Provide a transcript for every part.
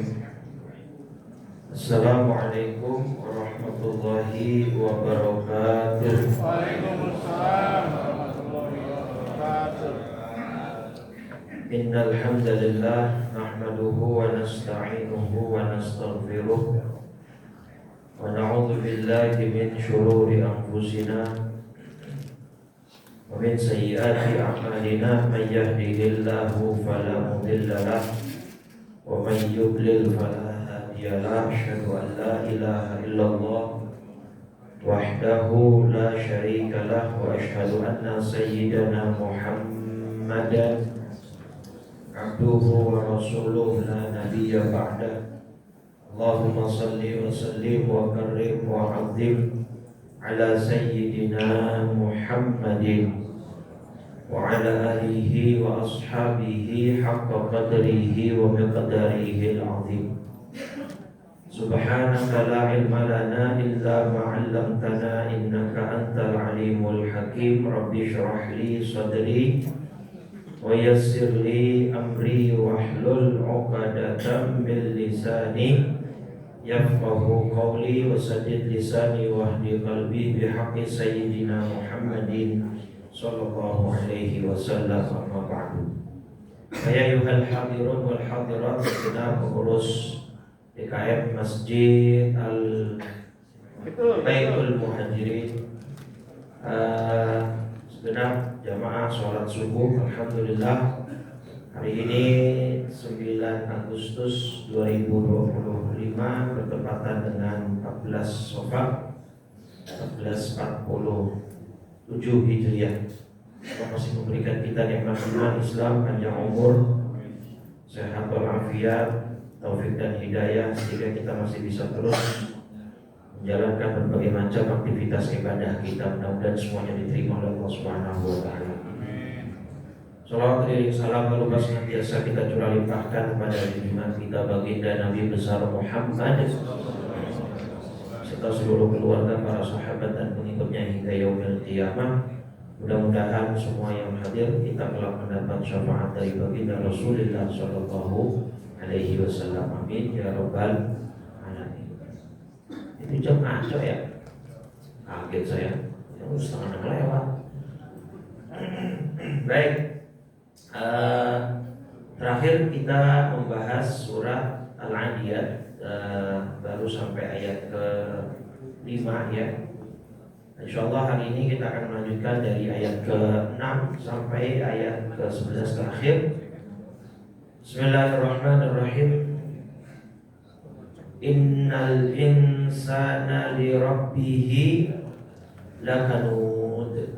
Bismillahirrahmanirrahim. Assalamualaikum warahmatullahi wabarakatuh. Waalaikumsalam warahmatullahi wabarakatuh. Innal hamdalillah nahmaduhu wa nasta'inuhu wa nastaghfiruh wa na'udzu billahi min shururi anfusina wa min sayyiati a'malina may yahdihillahu fala mudilla lahu wa may yudlil fala hadiya lahu. Asyhadu an la ilaha illallah wahdahu la syarika lahu wa asyhadu anna sayyidana Muhammadan abduhu wa rasuluhu la nabiyya ba'dah. Allahumma salli wa sallim wa karrim wa azim ala sayyidina Muhammadin wa ala alihi wa ashabihi haqqa qadrihi wa miqdarihi al-azim. Subhanaka la ilma lana illa ma 'allamtana innaka antal alimul hakim. Rabbi shrah li sadri wa yassir li amri wahlul 'uqdatam min lisani yafqahu qawli wa saddid lisani wahdi qalbi bihaqqi sayyidina Muhammadin sallallahu alaihi wasallam. Amma ba'du. Ya ayyuhal hadirun wal hadirat, segenap pengurus DKM Masjid Baitul Muhajirin, segenap jamaah sholat subuh, alhamdulillah hari ini 9 Agustus 2025 bertepatan dengan 14 Syawal 1447 Hijriah. Allah masih memberikan kita nikmat iman Islam, panjang umur, sehat walafiat, taufik dan hidayah, sehingga kita masih bisa terus menjalankan berbagai macam aktivitas ibadah kita. Mudah-mudahan semuanya diterima oleh Allah Subhanahu wa taala. Salawat dan salam berupa senantiasa kita curah limpahkan kepada junjungan kita baginda Nabi besar Muhammad serta seluruh keluarga, para sahabat dan pengikutnya hingga yaumil qiyamah. Mudah-mudahan semua yang hadir kita kelak mendapat syafaat dari baginda Rasulullah sallallahu alaihi wasallam. Amin ya rabbal alamin. Itu jam ngaco ya? Kaget saya. Yang setengah lewat. Baik. Terakhir kita membahas surat Al-Adiyat, baru sampai ayat ke-5 ya. Insyaallah hari ini kita akan melanjutkan dari ayat ke-6 sampai ayat ke-11 terakhir. Bismillahirrahmanirrahim. Innal insana li rabbih lakanud.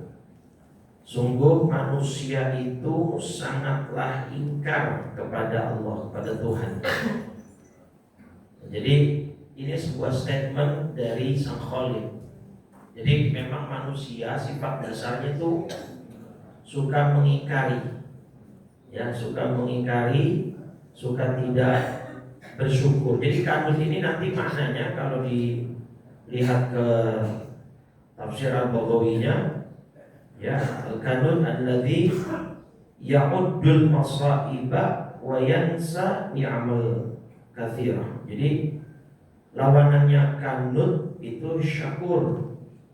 Sungguh manusia itu sangatlah ingkar kepada Allah, kepada Tuhan. Jadi ini sebuah statement dari Sang Khalik. Jadi memang manusia sifat dasarnya itu suka mengingkari, ya, suka mengingkari, suka tidak bersyukur. Jadi kanut ini nanti maknanya kalau dilihat ke tafsir Al-Baghawinya, ya, al-kanun alladzi ya'uddul masaiba wa yansa ni'amal katsirah. Jadi lawanannya kanut itu syakur,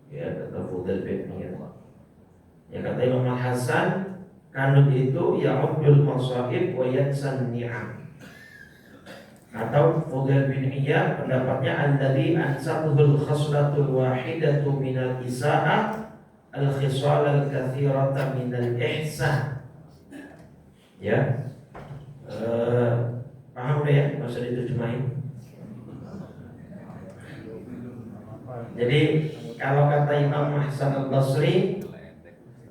ya, kata Fudhal bin Iyad. Ya, kata Imam Hasan, kanut itu ya'uddul masaib wa yansa ni'am. Atau Fudhal bin Iyad pendapatnya alladzi ansatuhul khaslatul wahidatu minal isa'ah al-khisal al-kathirata minal ihsan. Ya, paham ya maksud diterjemahin? Jadi kalau kata Imam Hasan al-Basri,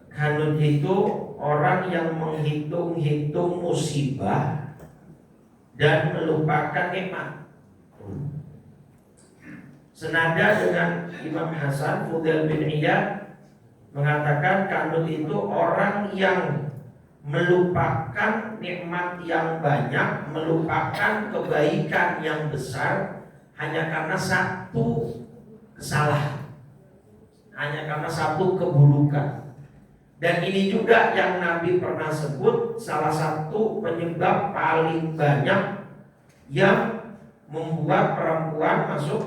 kanut itu orang yang menghitung-hitung musibah dan melupakan nikmat. Senada dengan Imam Hasan, Fudhal bin Iyad mengatakan kanut itu orang yang melupakan nikmat yang banyak, melupakan kebaikan yang besar hanya karena satu kesalahan, hanya karena satu keburukan. Dan ini juga yang Nabi pernah sebut salah satu penyebab paling banyak yang membuat perempuan masuk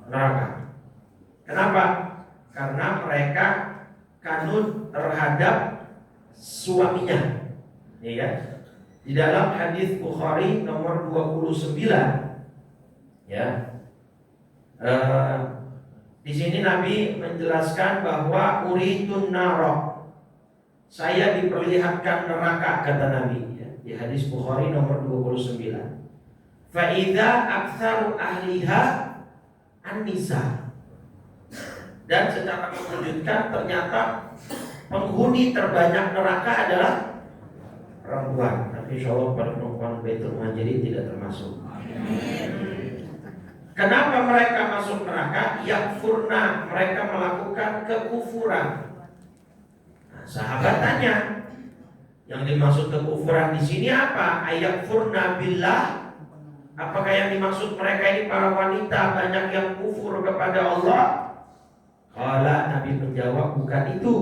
neraka. Kenapa? Karena mereka kanut terhadap suaminya. Ya. Di dalam hadis Bukhari nomor 29, ya. Di sini Nabi menjelaskan bahwa uritun narok, saya diperlihatkan neraka, kata Nabi, ya. Di hadis Bukhari nomor 29. Fa idza aktsaru ahliha an-nisa. Dan secara mengejutkan ternyata penghuni terbanyak neraka adalah perempuan. Tapi insya Allah perempuan Baitul Muhajirin tidak termasuk. Kenapa mereka masuk neraka? Yakfurna, mereka melakukan kekufuran. Nah, sahabat tanya, yang dimaksud kekufuran di sini apa? Ayakfurna billah. Apakah yang dimaksud mereka ini para wanita banyak yang kufur kepada Allah? Qala, Nabi menjawab, bukan itu,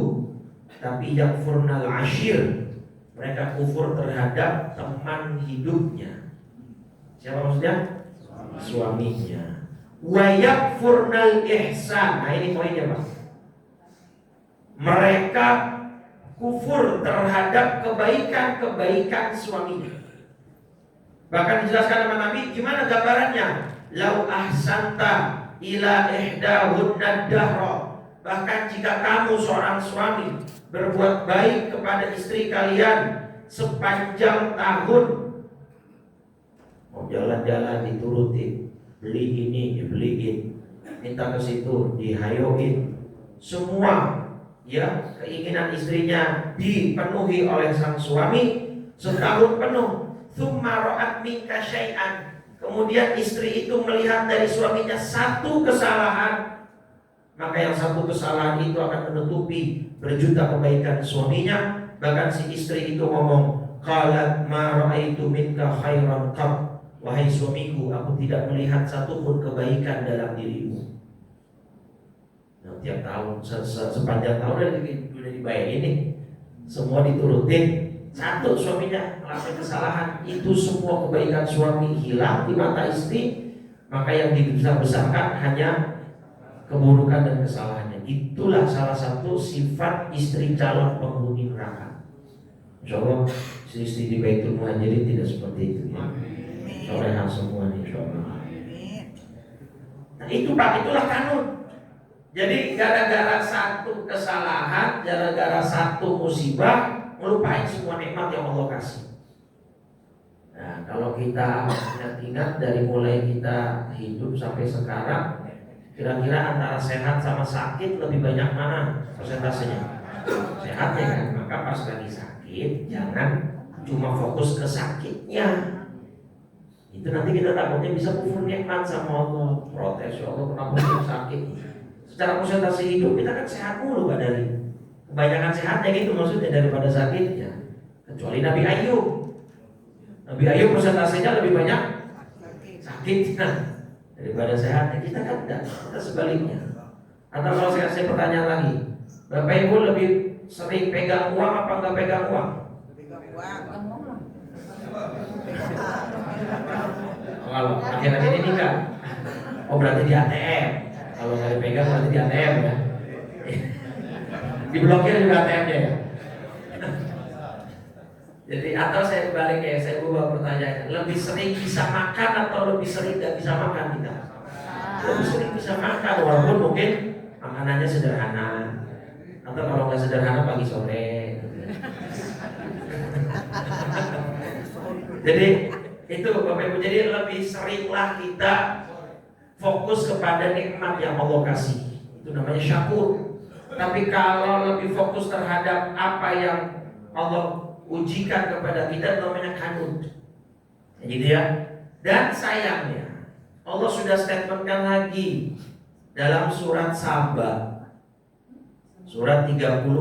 tapi yakfurnal ashir, mereka kufur terhadap teman hidupnya. Siapa maksudnya? Suaminya. Wa yakfurnal ihsan. Nah ini poinnya Pak. Mereka kufur terhadap kebaikan-kebaikan suaminya. Bahkan dijelaskan sama Nabi, gimana gambarannya? Lau ahsanta ila ihdahunna dahra. Bahkan jika kamu seorang suami berbuat baik kepada istri kalian sepanjang tahun, mau jalan-jalan diturutin, beli ini dibeliin, minta ke situ dihayoin, semua ya keinginan istrinya dipenuhi oleh sang suami setahun penuh. Tsumma ra'at minka syai'an, kemudian istri itu melihat dari suaminya satu kesalahan, maka yang satu kesalahan itu akan menutupi berjuta kebaikan suaminya. Bahkan si istri itu ngomong, qalat ma ra'aitu minka khairan qat, wahai suamiku, aku tidak melihat satupun kebaikan dalam dirimu. Nah, tiap tahun sepanjang tahun udah dibayar ini, semua diturutin. Satu suaminya melakukan kesalahan, itu semua kebaikan suami hilang di mata istri, maka yang dibesar-besarkan hanya keburukan dan kesalahannya. Itulah salah satu sifat istri calon penghuni neraka. Insya Allah istri di Baitul Muhajirin tidak seperti itu ya. Soleha semua nih insya Allah. Nah itu Pak, itulah kanun. Jadi gara-gara satu kesalahan, gara-gara satu musibah, melupain semua nikmat yang Allah kasih. Nah kalau kita ingat-ingat dari mulai kita hidup sampai sekarang, kira-kira antara sehat sama sakit lebih banyak mana persentasenya? Sehatnya kan, maka pas lagi sakit jangan cuma fokus ke sakitnya. Itu nanti kita takutnya bisa kufur nikmat sama Allah, protes, ya Allah kenapa saya sakit. Secara persentase hidup kita kan sehat mulu Pak, dari kebanyakan sehatnya gitu maksudnya daripada sakitnya. Kecuali Nabi Ayub. Nabi Ayub persentasenya lebih banyak sakitnya daripada sehatnya. Kita kan enggak, kita sebaliknya. Atau kalau saya kasih pertanyaan lagi, Bapak Ibu lebih sering pegang uang apa enggak pegang uang? Pegang uang. Kalau akhir-akhir ini enggak. Oh berarti di ATM. Kalau nggak dipegang berarti di ATM ya. Diblokir juga ATM-nya ya. Jadi atau saya balik ya, saya ubah pertanyaan, lebih sering bisa makan atau lebih sering nggak bisa makan kita? Lebih sering bisa makan, walaupun mungkin makanannya sederhana, atau kalau nggak sederhana pagi sore. Jadi itu Bapak Ibu, jadi lebih seringlah kita fokus kepada nikmat yang Allah kasih, itu namanya syakur. Tapi kalau lebih fokus terhadap apa yang Allah ujikan kepada kita, namanya kanut. Gitu ya. Dan sayangnya Allah sudah statementkan lagi dalam surat Saba, surat 34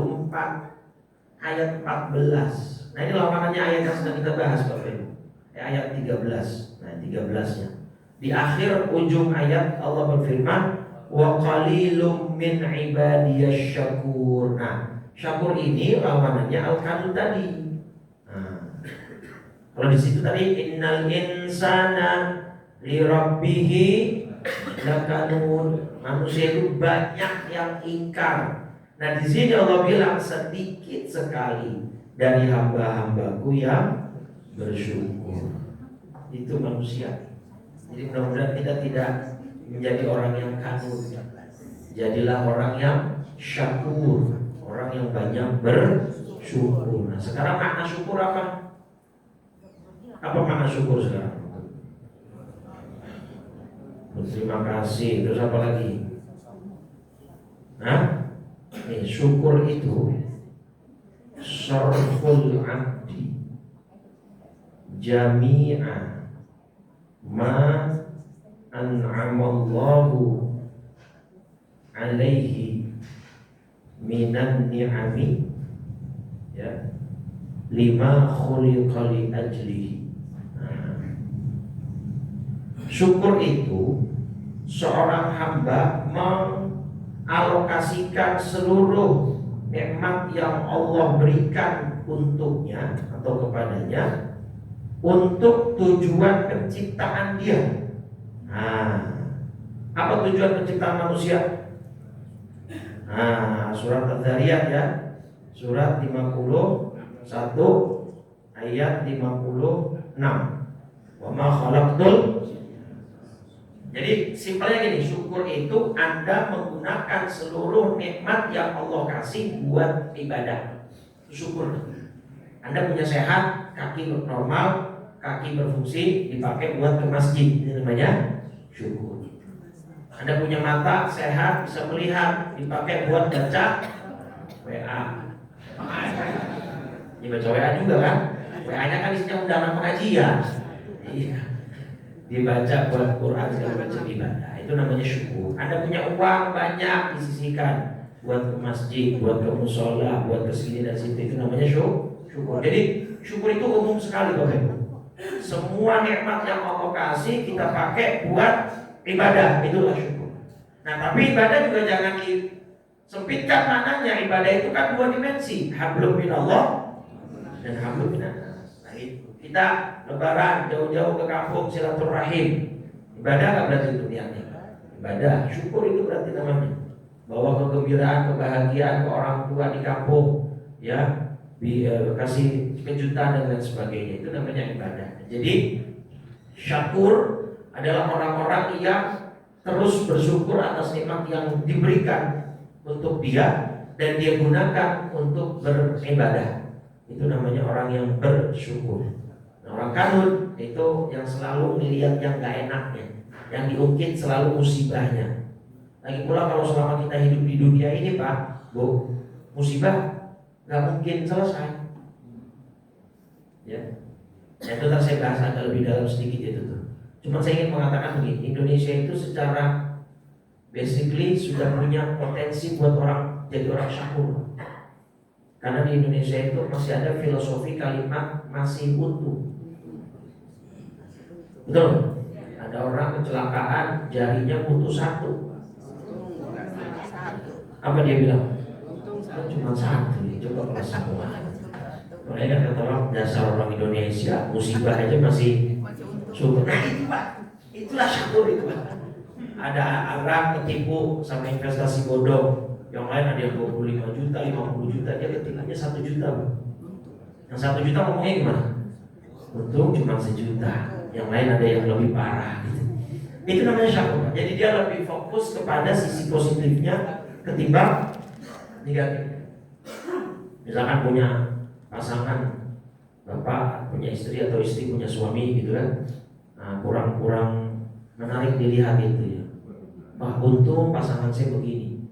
ayat 14. Nah ini lawanannya ayat yang sedang kita bahas Bapak Ibu. Ayat 13. Nah 13-nya. Di akhir ujung ayat Allah berfirman, wa qalilum min ibadiyasy syakur. Nah, syakur ini lawanannya al-kanut tadi. Nah, kalau di situ tadi innal insana li rabbihi lakanun. Manusia itu banyak yang ingkar. Nah, di sini Allah bilang sedikit sekali dari hamba-hambaku yang bersyukur. Itu manusia. Jadi mudah-mudahan kita tidak menjadi orang yang kanut. Jadilah orang yang syakur, orang yang banyak bersyukur. Nah, sekarang makna syukur apa? Apa makna syukur sekarang? Berterima kasih. Terus apa lagi? Nah, syukur itu sarful abdi jami'a ma an'amallahu alaihi minan ni'ami, ya, lima khuliqa li ajlihi. Syukur itu seorang hamba mengalokasikan seluruh nikmat yang Allah berikan untuknya atau kepadanya untuk tujuan penciptaan dia. Nah, apa tujuan penciptaan manusia? Nah, surat Al-Dzariyat ya, surat 51 ayat 56. Wa ma khalaqtul. Jadi simpelnya gini, syukur itu Anda menggunakan seluruh nikmat yang Allah kasih buat ibadah. Syukur. Anda punya sehat, kaki normal, kaki berfungsi, dipakai buat ke masjid. Ini namanya syukur. Anda punya mata, sehat, bisa melihat, dipakai buat baca WA. Ini baca WA juga kan? WA-nya kan isinya undangan pengajian. Iya. Dibaca buat Quran segala macam ibadah. Itu namanya syukur. Anda punya uang banyak disisihkan buat ke masjid, buat ke musola, buat ke sini dan situ. Itu namanya syukur. Jadi syukur itu umum sekali Bapak Ibu. Semua nikmat yang Allah kasih kita pakai buat ibadah. Itulah syukur. Nah, tapi ibadah juga jangan disempitkan maknanya. Ibadah itu kan dua dimensi, hablum minallah dan hablum minannas. Nah, itu kita lebaran jauh-jauh ke kampung silaturahim. Ibadah nggak berarti itu niatnya. Ibadah, syukur itu berarti namanya. Bawa kegembiraan, kebahagiaan ke orang tua di kampung, ya, kasih kejutan dan lain sebagainya. Itu namanya ibadah. Jadi syakur adalah orang-orang yang terus bersyukur atas nikmat yang diberikan untuk dia dan dia gunakan untuk beribadah. Itu namanya orang yang bersyukur. Orang kanut itu yang selalu melihat yang gak enaknya, yang diungkit selalu musibahnya. Lagi pula kalau selama kita hidup di dunia ini Pak, Bu, musibah gak mungkin selesai. Ya, itu tak saya bahas agak lebih dalam sedikit itu tuh. Cuma saya ingin mengatakan begini, Indonesia itu secara basically sudah punya potensi buat orang jadi orang syakur. Karena di Indonesia itu masih ada filosofi kalimat masih utuh. Betul? Ada orang kecelakaan jarinya putus satu. Apa dia bilang? Cuma satu. Coba kalau semua. Makanya kan kata orang dasar orang Indonesia musibah aja masih syukur. Nah itu Pak, itulah syukur itu Pak. Ada orang ketipu sama investasi bodong. Yang lain ada yang 25 juta, 50 juta, dia ketinggalannya 1 juta Pak. Yang 1 juta ngomongnya gimana? Untung cuma 1 juta. Yang lain ada yang lebih parah gitu. Itu namanya syakur. Jadi dia lebih fokus kepada sisi positifnya ketimbang negatif. Misalkan punya pasangan, bapak punya istri atau istri punya suami gitu kan. Nah, kurang menarik dilihat gitu ya. Wah, untung pasangan saya begini.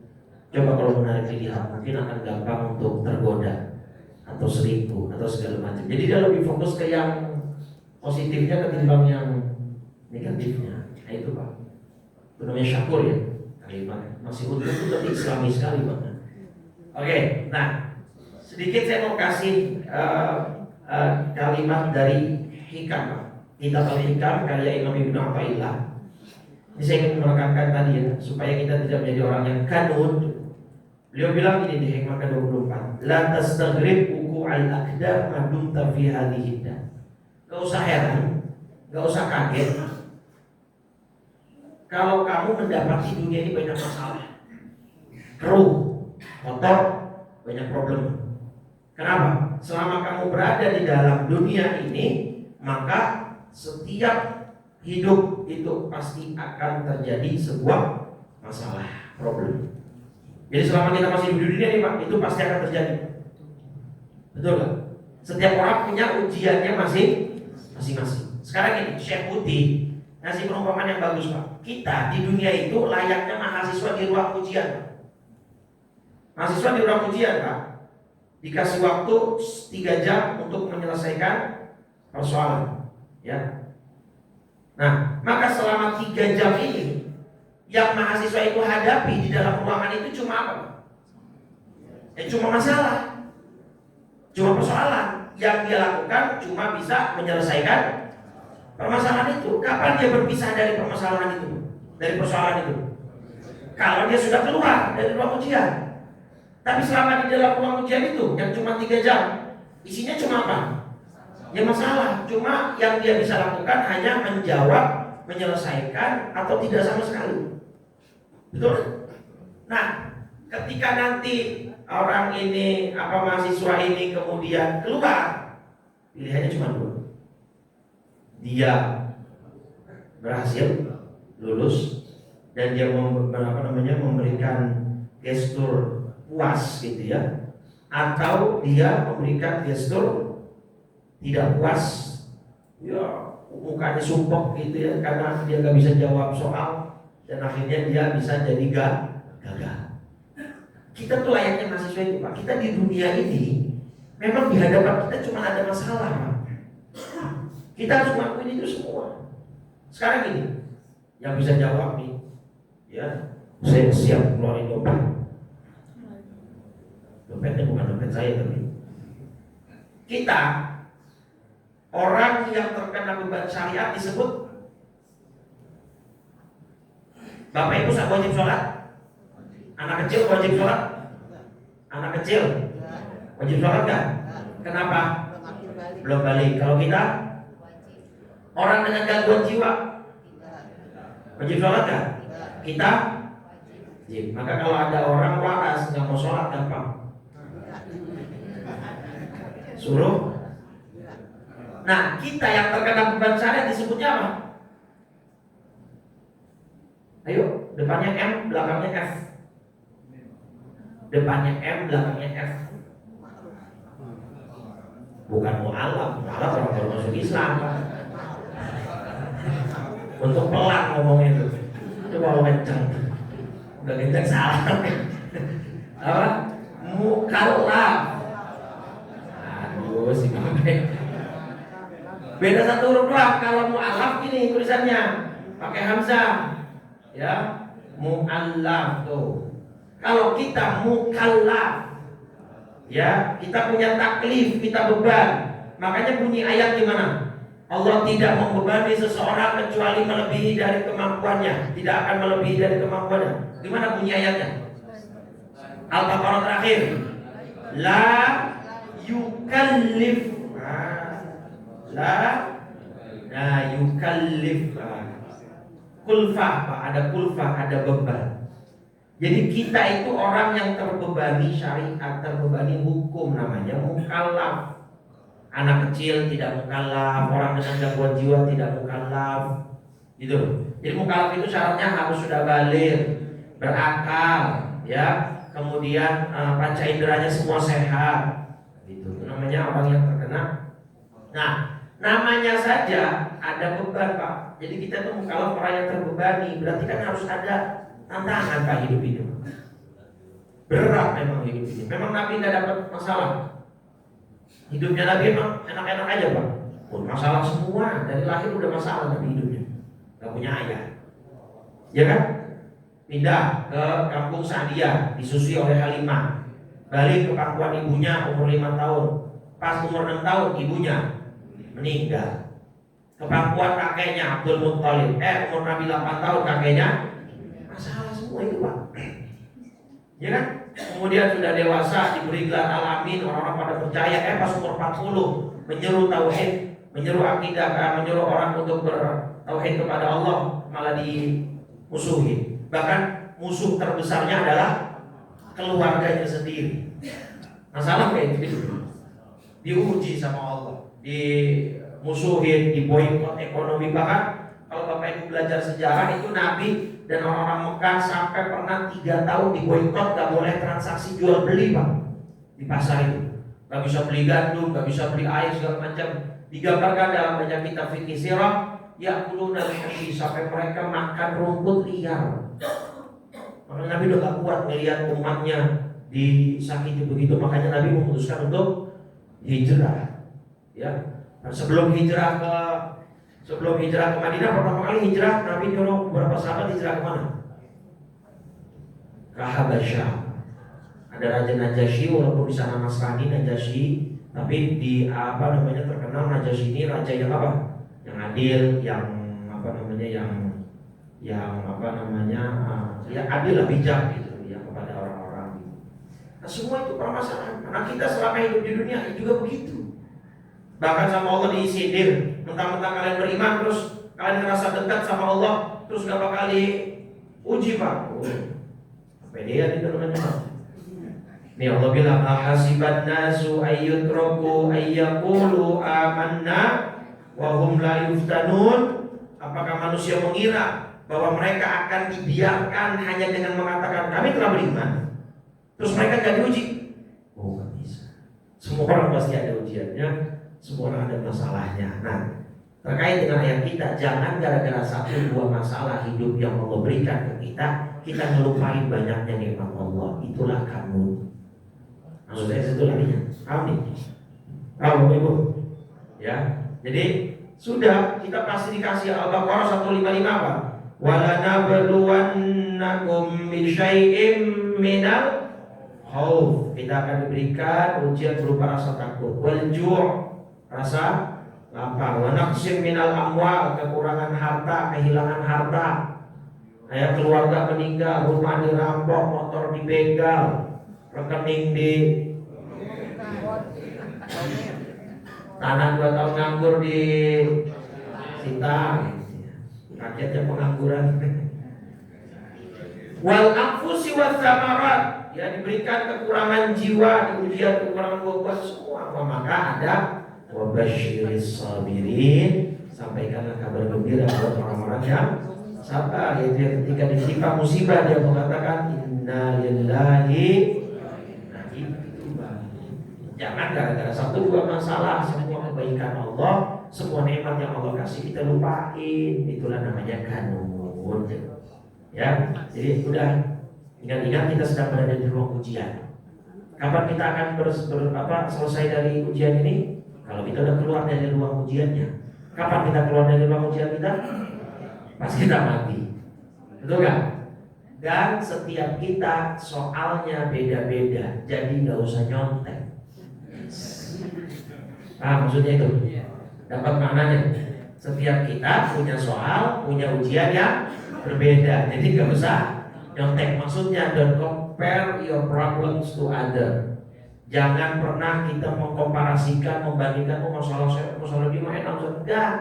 Coba kalau menarik dilihat mungkin akan gampang untuk tergoda atau selingkuh atau segala macam. Jadi dia lebih fokus ke yang positifnya ketimbang yang negatifnya. Nah itu Pak, itu namanya syakur ya. Kalimat masih utuh itu lebih islami sekali Pak. Oke, nah sedikit saya mau kasih kalimat dari hikam Pak. Kitab Al-Hikam karya Imam Ibnu Athaillah. Ini saya ingin menekankan tadi ya, supaya kita tidak menjadi orang yang kanut. Beliau bilang ini di hikmah ke-24, la tastaghrib wuqu'al aqdar ma dumta fi hadhihi. Gak usah heran, gak usah kaget kalau kamu mendapati dunia ini banyak masalah, keruh, kotor, banyak problem. Kenapa? Selama kamu berada di dalam dunia ini, maka setiap hidup itu pasti akan terjadi sebuah masalah, problem. Jadi selama kita masih hidup di dunia ini, Pak, itu pasti akan terjadi. Betul kan? Setiap orang punya ujiannya masing-masing. Sekarang ini Syekh Putih ngasih perumpamaan yang bagus, Pak. Kita di dunia itu layaknya mahasiswa di ruang ujian. Mahasiswa di ruang ujian, Pak, dikasih waktu 3 jam untuk menyelesaikan persoalan, ya. Nah, maka selama 3 jam ini yang mahasiswa itu hadapi di dalam ruangan itu cuma apa? Cuma masalah, cuma persoalan. Yang dia lakukan cuma bisa menyelesaikan permasalahan itu. Kapan dia berpisah dari permasalahan itu, dari persoalan itu? Kalau dia sudah keluar dari ruang ujian. Tapi selama di dalam ruang ujian itu yang cuma 3 jam, isinya cuma apa? Ya masalah. Cuma yang dia bisa lakukan hanya menjawab, menyelesaikan, atau tidak sama sekali. Betul? Nah, ketika nanti orang ini, mahasiswa ini kemudian keluar, pilihannya cuma 2. Dia berhasil lulus dan dia memberikan gestur puas gitu ya, atau dia memberikan gestur tidak puas, ya mukanya sumpah gitu ya, karena dia nggak bisa jawab soal dan akhirnya dia bisa jadi gagal. Kita tuh layaknya mahasiswa itu, Pak. Kita di dunia ini memang di hadapan kita cuma ada masalah, Pak. Kita harus melakukan itu semua. Sekarang ini yang bisa jawab nih, ya, saya siap keluarin dompet. Dompetnya bukan dompet saya, tapi kita orang yang terkena beban syariat disebut Bapak Ibu wajib sholat. Anak kecil wajib sholat. Anak kecil wajib sholat kan? Kenapa? Belum balik. Kalau kita orang dengan gangguan jiwa wajib sholat kan? Kita wajib. Maka kalau ada orang waras nggak mau sholat, gampang suruh. Nah, kita yang terkena beban syariat disebutnya apa? Ayo, depannya M, belakangnya F. Depannya M, belakangnya F. Bukan mu'alaf orang baru masuk Islam. Untuk pelan ngomongnya itu. Coba kenceng. Udah kenceng salah. Apa? Mukallaf. Aduh, si Bapak. Beda 1 huruf doang. Kalau mu'alaf ini tulisannya pakai hamzah, ya, mu'allaf tuh. Kalau kita mukallaf, ya, kita punya taklif, kita beban. Makanya bunyi ayat gimana? Allah tidak membebani seseorang kecuali melebihi dari kemampuannya. Tidak akan melebihi dari kemampuannya. Gimana bunyi ayatnya? Al-Baqarah terakhir. La yukallif. La yukallif. Kulfah, Pak, ada kulfah, ada beban. Jadi kita itu orang yang terbebani syariat, terbebani hukum, namanya mukallaf. Anak kecil tidak mukallaf, orang dengan gangguan jiwa tidak mukallaf. Gitu. Jadi mukallaf itu syaratnya harus sudah baligh, berakal, ya. Kemudian panca inderanya semua sehat. Gitu. Itu namanya orang yang terkena. Nah, namanya saja ada beban, Pak. Jadi kita tuh mukallaf orang yang terbebani, berarti kan harus ada tantangan, Pak, hidup itu. Berat memang hidup ini. Memang Nabi nggak dapat masalah. Hidupnya Nabi memang enak-enak aja, Pak. Masalah semua, dari lahir udah masalah Nabi hidupnya. Gak punya ayah, ya kan? Pindah ke kampung Sa'diyah, disusui oleh Halimah. Balik ke pangkuan ibunya umur 5 tahun. Pas umur 6 tahun ibunya meninggal. Ke pangkuan kakeknya Abdul Muttalib. Umur Nabi 8 tahun kakeknya. Masalah semua itu, Pak. Ya kan? Kemudian sudah dewasa diberi gelar Al-Amin, orang-orang pada percaya. Pas umur 40 menyeru tauhid, menyeru akidah, menyeru orang untuk bertauhid kepada Allah, malah musuhin. Bahkan musuh terbesarnya adalah keluarganya sendiri. Masalah kayak gitu. Diuji sama Allah, dimusuhin, diboikot ekonomi. Bahkan kalau Bapak Ibu belajar sejarah itu Nabi dan orang-orang Mekah sampai pernah 3 tahun diboikot, gak boleh transaksi jual beli Pak di pasar itu. Gak bisa beli gandum, gak bisa beli air segala macam. Digambarkan dalam banyak kitab fikih sirah, ya'kuluna al-hashi, sampai mereka makan rumput liar. Makanya Nabi udah gak kuat melihat umatnya disakiti begitu, makanya Nabi memutuskan untuk hijrah. Ya, dan sebelum hijrah ke Madinah, pertama kali hijrah Nabi nyuruh beberapa sahabat hijrah ke mana? Ke Habasyah. Ada Raja Najasyi, walaupun di sana Nasrani Najasyi, tapi terkenal Najasyi ini raja yang apa? Yang adil, yang ya adil lah, bijak gitu ya kepada orang-orang. Nah semua itu permasalahan. Karena kita selama hidup di dunia juga begitu. Bahkan sama Allah disindir, mentang-mentang kalian beriman terus kalian ngerasa dekat sama Allah, terus gak bakal diuji Pak. Pedean itu namanya. Nih Allah bilang, ahasiban nasu ayyutraku ayyaqulu amanna wa hum la yuftanun. Apakah manusia mengira bahwa mereka akan dibiarkan hanya dengan mengatakan kami telah beriman, terus mereka gak diuji? Oh, gak bisa. Semua orang pasti ada ujiannya, semua orang ada masalahnya. Nah, terkait dengan ayat kita, jangan gara-gara 1-2 masalah hidup yang Allah berikan ke kita ngelupain banyaknya nikmat Allah. Itulah kamu. Maksud saya itu artinya, amin. Tahu Ibu? Ya. Jadi sudah kita pasti dikasih Al-Baqarah 155 apa? Walanabluwannakum bisyai'im minal khauf. Kita akan diberikan ujian berupa rasa takut, wal ju', rasa lapar, wa naqsim minal amwal, kekurangan harta, kehilangan harta. Kayak keluarga meninggal, rumah dirampok, motor dibegal, rekening di tanah 2 tahun nganggur di sita, rakyatnya pengangguran. Wal anfusi was samarat, ya diberikan kekurangan jiwa, diujian kekurangan buah-buah semua. Maka ada wabasyiris sabirin, sampaikanlah kabar gembira buat orang-orang yang sabar, yaitu ketika ditimpa musibah dia mengatakan inna lillahi. Jangan gara-gara 1-2 masalah, semua kebaikan Allah, semua nikmat yang Allah kasih kita lupain. Itulah namanya kanun. Ya, jadi udah ingat-ingat kita sedang berada di ruang ujian. Kapan kita akan selesai dari ujian ini? Kalau kita udah keluar dari ruang ujiannya. Kapan kita keluar dari ruang ujian kita? Pas kita mati. Betul gak? Dan setiap kita soalnya beda-beda, jadi gak usah nyontek. Maksudnya itu dapat maknanya. Setiap kita punya soal, punya ujian yang berbeda, jadi gak usah nyontek. Maksudnya don't compare your problems to other. Jangan pernah kita mengkomparasikan, membandingkan masalah dia mah enak, enggak.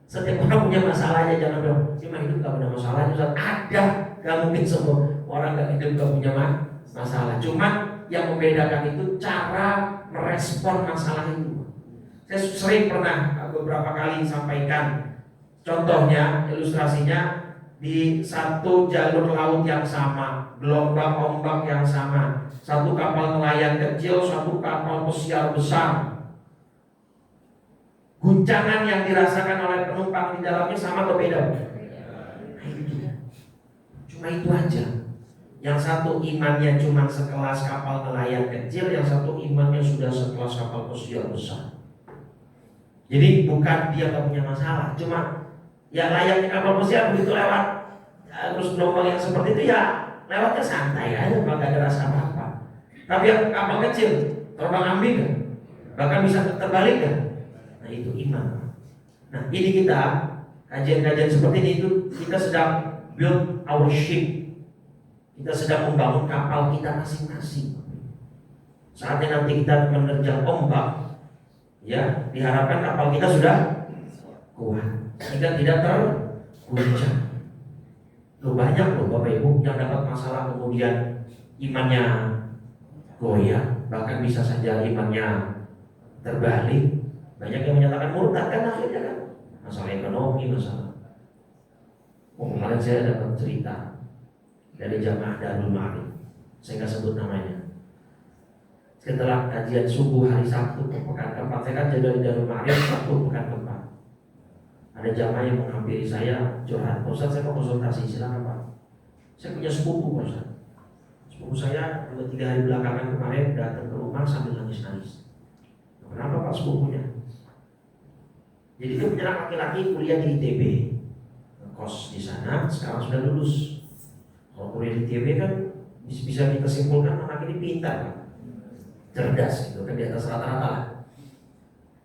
Setiap orang punya masalahnya. Jangan bilang dia mah hidup gak punya masalah. Ada, gak mungkin semua orang gak hidup gak punya masalah. Cuman yang membedakan itu cara merespon masalah itu. Saya sering pernah beberapa kali sampaikan, contohnya, ilustrasinya di satu jalur laut yang sama, gelombang ombak yang sama, satu kapal nelayan kecil, satu kapal pesiar besar. Guncangan yang dirasakan oleh penumpang di dalamnya sama atau beda? Cuma itu aja. Yang satu imannya cuma sekelas kapal nelayan kecil, yang satu imannya sudah sekelas kapal pesiar besar. Jadi bukan dia gak punya masalah, cuma ya layaknya kapal pesiar begitu lewat terus gelombang yang seperti itu ya lewatnya santai aja, gak ada rasa apa-apa. Tapi yang kapal kecil terbang ambing kan? Bahkan bisa terbalik kan? Nah itu iman. Nah ini kita kajian-kajian seperti ini itu kita sedang build our ship. Kita sedang membangun kapal kita masing-masing. Saatnya nanti kita menerjang ombak, ya diharapkan kapal kita sudah kuat sehingga tidak terguncang. Loh banyak loh Bapak Ibu yang dapat masalah kemudian imannya goyah, bahkan bisa saja imannya terbalik. Banyak yang menyatakan murtad kan akhirnya kan. Masalah ekonomi, masalah. Kemarin saya dapat cerita dari jamaah Darul Ma'arif, saya nggak sebut namanya. Setelah kajian subuh hari Sabtu pekan keempat, saya kan jadi dari Darul Ma'arif Sabtu pekan keempat. Ada jamaah yang menghampiri saya curhat, Pak Ustaz saya mau konsultasi, silakan Pak. Saya punya sepupu Pak Ustaz. Sepupu saya 2-3 hari belakangan kemarin datang ke rumah sambil nangis-nangis. Kenapa Pak sepupunya? Jadi dia punya anak laki-laki kuliah di ITB, kos di sana, sekarang sudah lulus. Kalau kuliah di ITB kan bisa kita simpulkan anak ini pintar, Pak. Cerdas gitu kan, di atas rata-rata lah.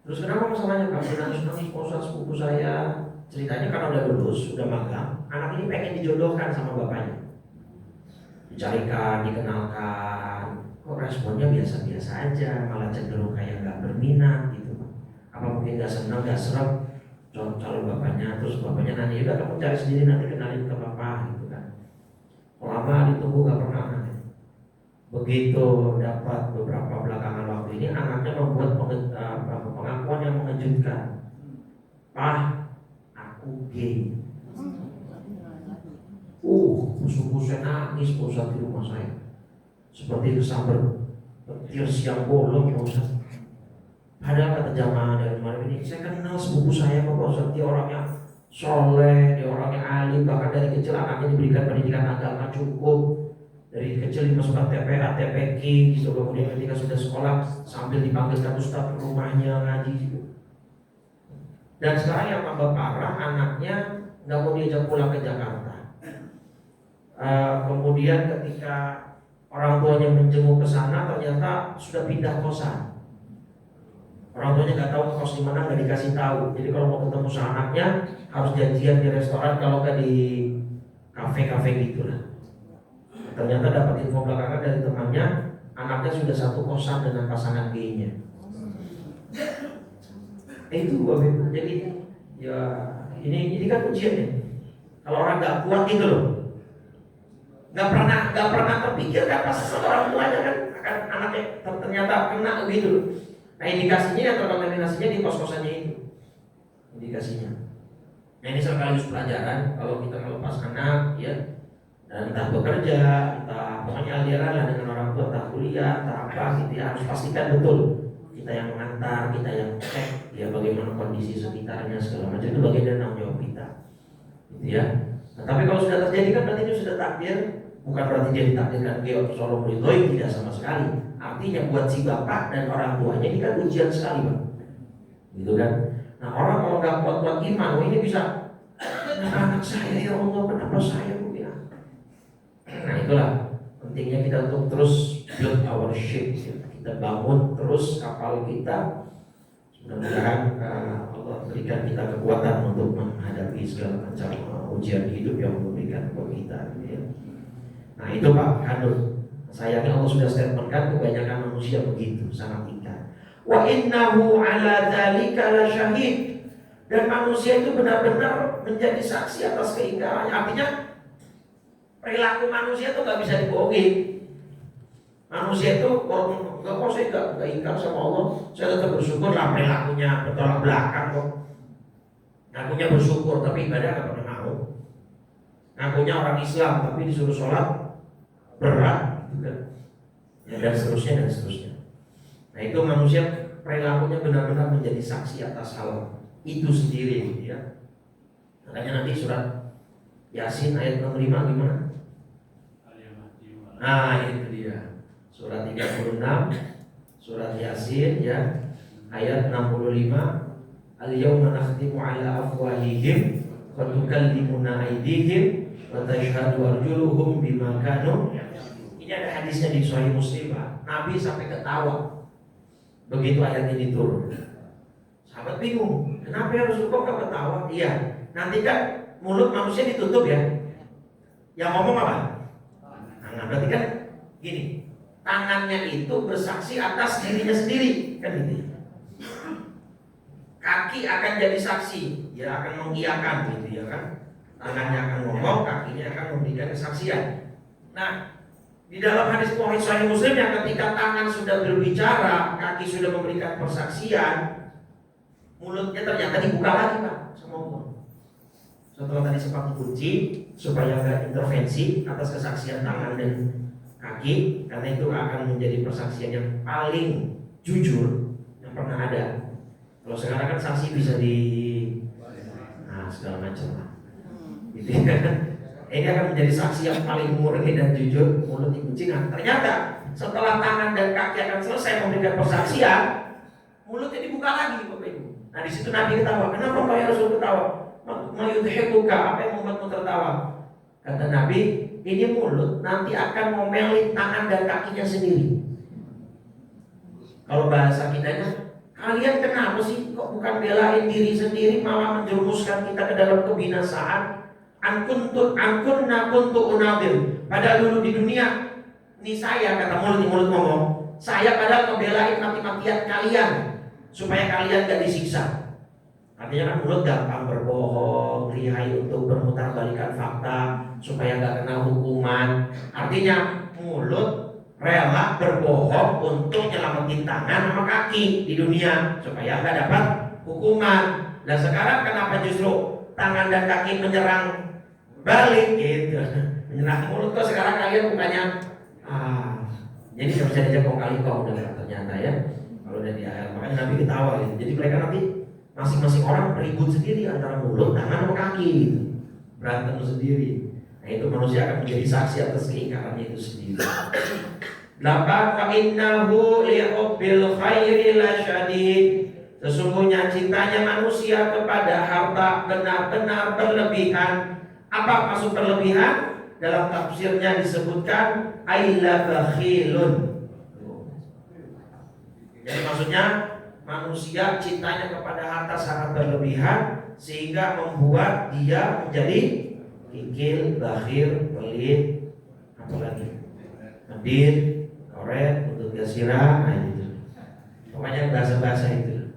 Terus kenapa masalahnya Pak? Nangis-nangis Pak sepupu saya. Ceritanya karena udah lulus, udah magang, anak ini pengen dijodohkan sama bapaknya. Dicarikan, dikenalkan. Kok responnya biasa-biasa aja, malah cenderung kayak gak berminat gitu. Apa mungkin gak senang, gak serap calon bapaknya. Terus bapaknya nanya, udah kamu cari sendiri nanti kenalin ke bapak gitu kan. Lama ditunggu gak pernah nanti. Begitu dapat beberapa belakangan waktu ini, anaknya membuat pengakuan yang mengejutkan. Pak, aku gay. Suku saya nangis Pak Ustaz di rumah saya. Seperti kesambar petir siang bolong Pak Ustaz. Padahal kata jamaah dari malam ini, saya kenal sepupu saya Pak Ustaz. Dia orangnya soleh, dia orangnya alim. Bahkan dari kecil anaknya diberikan pendidikan agama cukup. Dari kecil dimasukkan TPA, TPQ gitu. Kemudian ketika sudah sekolah sambil dipanggilkan Ustaz ke rumahnya ngaji gitu. Dan sekarang yang tambah parah, anaknya nggak mau diajak pulang ke Jakarta. Kemudian ketika orang tuanya menjenguk ke sana, ternyata sudah pindah kosan. Orang tuanya nggak tahu kos di mana, nggak dikasih tahu. Jadi kalau mau ketemu sama anaknya harus janjian di restoran, kalau nggak di kafe-kafe gitulah. Ternyata dapat info belakangan dari temannya, anaknya sudah satu kosan dengan pasangan gay-nya. Itu Bapak. Jadi ya ini kan ujian ya. Kalau orang nggak kuat gitu loh, nggak pernah terpikir kan pas orang tuanya kan akan anaknya ternyata kena gitu loh. Nah indikasinya atau kontaminasinya di kos-kosannya itu. Indikasinya. Nah ini sekaligus pelajaran kalau kita melepas anak ya, dan entah bekerja, entah pokoknya aliran lah dengan orang tua, entah kuliah, entah apa gitu ya, harus pastikan betul kita yang mengantar, kita yang cek ya bagaimana kondisi sekitarnya segala macam, itu bagian dari tanggung jawab kita gitu ya. Nah, tapi kalau sudah terjadi kan berarti itu sudah takdir, bukan berarti dia ditakdirkan ke Solo Muridoi, tidak sama sekali. Artinya buat si bapak dan orang tuanya ini kan ujian sekali Pak, gitu kan. Nah orang kalau nggak kuat-kuat iman, oh ini bisa anak saya ya Allah, kenapa saya bilang. Nah itulah pentingnya kita untuk terus build our ship, kita bangun terus kapal kita. Mudah-mudahan Allah berikan kita kekuatan untuk menghadapi segala macam ujian hidup yang memberikan kepada kita ya. Nah itu Pak Kanur, sayangnya Allah sudah statementkan kebanyakan manusia begitu, sangat tingkat. Wa innahu ala dzalika lasyahid. Dan manusia itu benar-benar menjadi saksi atas keingkarannya. Artinya perilaku manusia itu nggak bisa dibohongin. Manusia itu kok saya nggak ingkar sama Allah, saya tetap bersyukur lah, perilakunya bertolak belakang kok. Ngakunya bersyukur tapi ibadah nggak pernah mau. Ngakunya orang Islam tapi disuruh sholat berat gitu kan. Ya, dan seterusnya. Nah itu manusia perilakunya benar-benar menjadi saksi atas hal itu sendiri gitu ya. Makanya nanti surat Yasin ayat 65 gimana? Nah itu dia. Surat 36, surat Yasin ya, ayat 65. Al-yawma nakhtimu ala afwahihim wa tukallimuna aydihim wa tashhadu arjuluhum bima kanu. Ini ada hadisnya di Sahih Muslim Pak. Nabi sampai ketawa begitu ayat ini turun. Sahabat bingung, kenapa ya Rasulullah kok ketawa? Iya, nanti kan mulut manusia ditutup ya. Yang ngomong apa? Tangan. Berarti kan gini, tangannya itu bersaksi atas dirinya sendiri, kan gitu. Kaki akan jadi saksi, ya akan mengiyakan gitu ya kan. Tangannya akan ngomong, kakinya akan memberikan kesaksian. Nah, di dalam hadis Sahih Muslim yang ketika tangan sudah berbicara, kaki sudah memberikan persaksian, mulutnya ternyata dibuka lagi Pak sama Allah. Setelah tadi sempat dikunci supaya nggak intervensi atas kesaksian tangan dan kaki, karena itu akan menjadi persaksian yang paling jujur yang pernah ada. Kalau sekarang kan saksi bisa segala macam lah. Gitu ya. Ini akan menjadi saksi yang paling murni dan jujur, mulut dikunci. Nah, ternyata setelah tangan dan kaki akan selesai memberikan persaksian, mulutnya dibuka lagi, Bapak Ibu. Nah, di situ Nabi ketawa. Kenapa kau ya Rasul ketawa? Mayudhibuka, apa yang membuatmu tertawa? Kata Nabi, ini mulut nanti akan ngomelin tangan dan kakinya sendiri. Kalau bahasa kitanya, kalian kenapa sih kok bukan belain diri sendiri, malah menjerumuskan kita ke dalam kebinasaan? Angkunna kuntu unadir. Padahal dulu di dunia, ini saya, kata mulut ngomong, saya padahal ngebelain mati-matian kalian supaya kalian gak disiksa. Artinya kan mulut gampang berbohong, lihai untuk bermutar-balikan fakta supaya gak kena hukuman. Artinya mulut rela berbohong untuk nyelamatin tangan sama kaki di dunia supaya gak dapat hukuman. Dan sekarang kenapa justru tangan dan kaki menyerang balik gitu, menyerang mulut? Kok sekarang kalian bukannya jadi nggak bisa diajak kong kali kong udah ternyata ya, kalau udah di akhir. Makanya Nabi ketawa gitu. Jadi mereka nanti masing-masing orang ribut sendiri antara mulut, tangan, sama kaki gitu. Berantem sendiri. Nah itu manusia akan menjadi saksi atas keingkarannya itu sendiri. 8. Wa innahu li'ubbil khairi lasyadid. Sesungguhnya cintanya manusia kepada harta benar-benar berlebihan. Apa maksud berlebihan? Dalam tafsirnya disebutkan aila bakhilun. Jadi maksudnya manusia cintanya kepada harta sangat berlebihan sehingga membuat dia menjadi kikil, bakhil, pelit, apalagi medit, koret, untuk gasirah, gitu. Pokoknya bahasa-bahasa itu.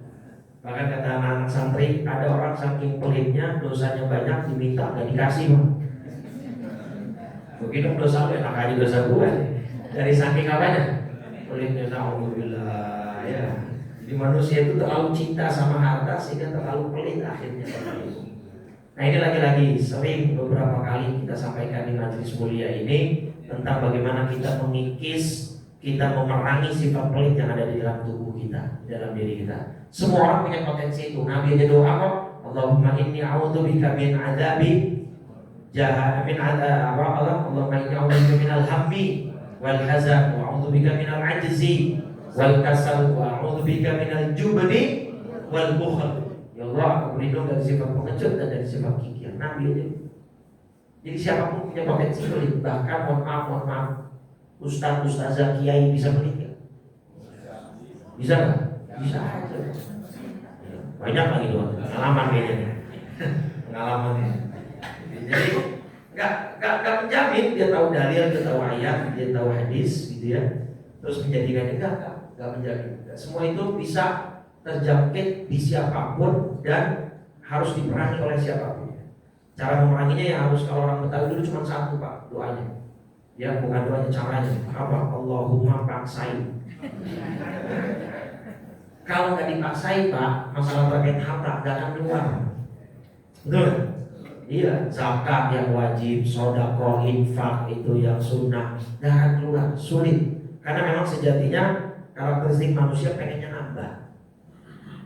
Bahkan kata anak santri, ada orang saking pelitnya, dosanya banyak, diminta gak dikasih Bang. Begitu dosa lu enak aja dosa gue. Dari saking apanya? Pelitnya, na'udzubillah ya. Jadi manusia itu terlalu cinta sama harta sehingga terlalu pelit akhirnya. Nah ini lagi-lagi sering beberapa kali kita sampaikan di majelis mulia ini tentang bagaimana kita mengikis, kita memerangi sifat pelit yang ada di dalam tubuh kita, di dalam diri kita. Semua orang punya potensi itu. Nabi aja doa kok, Allahumma inni a'udzubika min adzabi min Allahumma inni a'udzubika minal hammi wal hazan wa a'udzubika minal ajzi wal kasal wa a'udzubika minal jubni wal bukhl. Ya Allah, aku berlindung dari sifat pengecut dan dari sifat kikir. Nabi aja. Jadi siapapun punya potensi pelit. Bahkan mohon maaf, ustaz, ustazah, kiai bisa pelit ya? Bisa nggak? Bisa aja. Banyak lagi doang. Pengalaman kayaknya. Pengalamannya. Jadi nggak menjamin dia tahu dalil, dia tahu ayat, dia tahu hadis, gitu ya. Terus menjadikannya nggak menjamin. Semua itu bisa terjangkit di siapapun dan harus diperangi oleh siapapun. Cara memeranginya ya harus, kalau orang Betawi dulu cuma satu Pak doanya. Ya bukan doanya, caranya apa? Allahumma paksain. Kalau nggak dipaksain Pak, masalah terkait harta nggak akan keluar. Betul? Iya, zakat yang wajib, sedekah, infak itu yang sunnah nggak akan keluar, sulit. Karena memang sejatinya karakteristik manusia pengennya nambah.